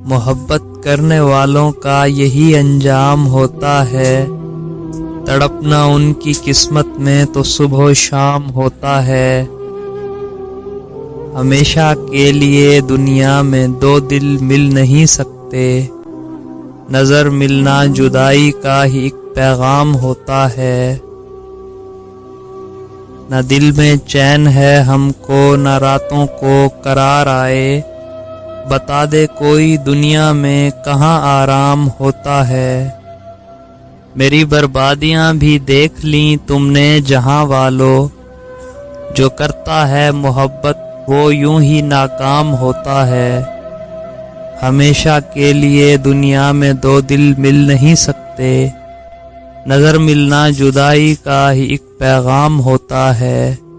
मोहब्बत करने वालों का यही अंजाम होता है। तड़पना उनकी किस्मत में तो सुबह शाम होता है। हमेशा के लिए दुनिया में दो दिल मिल नहीं सकते। नजर मिलना जुदाई का ही एक पैगाम होता है। न दिल में चैन है हमको, न रातों को करार आए। बता दे कोई दुनिया में कहाँ आराम होता है। मेरी बर्बादियां भी देख ली तुमने जहां वालों। जो करता है मोहब्बत वो यूं ही नाकाम होता है। हमेशा के लिए दुनिया में दो दिल मिल नहीं सकते। नजर मिलना जुदाई का ही एक पैगाम होता है।